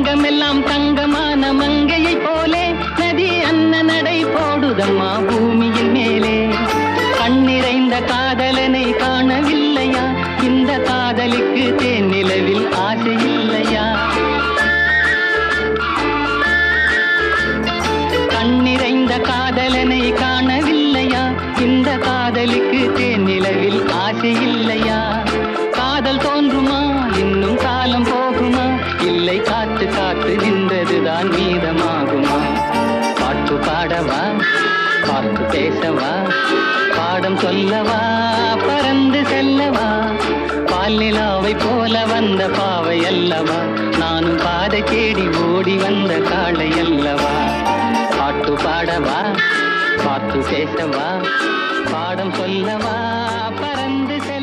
அங்கமெல்லாம் தங்கமான மங்கையை போலே நதி அன்ன நடை போடுதம்மா பூமியின் மேலே. கண்ணிறைந்த காதலனை காணவில்லையா? இந்த காதலுக்கு தேன் நிலவில் ஆசை இல்லையா? கண்ணிறைந்த காதலனை காணவில்லையா? இந்த காதலுக்கு தேன் நிலவில் ஆசை இல்லையா? காதல் தோன்றுமா? இன்னும் காலம் போகுமா? இல்லை, காத்து காத்து நின்றதுதான் மீதமாகுமா? பாட்டு பாடவா? பார்த்து பேசவா? பாடம் சொல்லவா? பறந்து செல்லவா? பால் நிலாவை போல வந்த பாவை அல்லவா? நானும் பாதை தேடி ஓடி வந்த காளை அல்லவா? பாட்டு பாடவா? பார்த்து பேசவா? பாடம் சொல்லவா? பறந்து செல்ல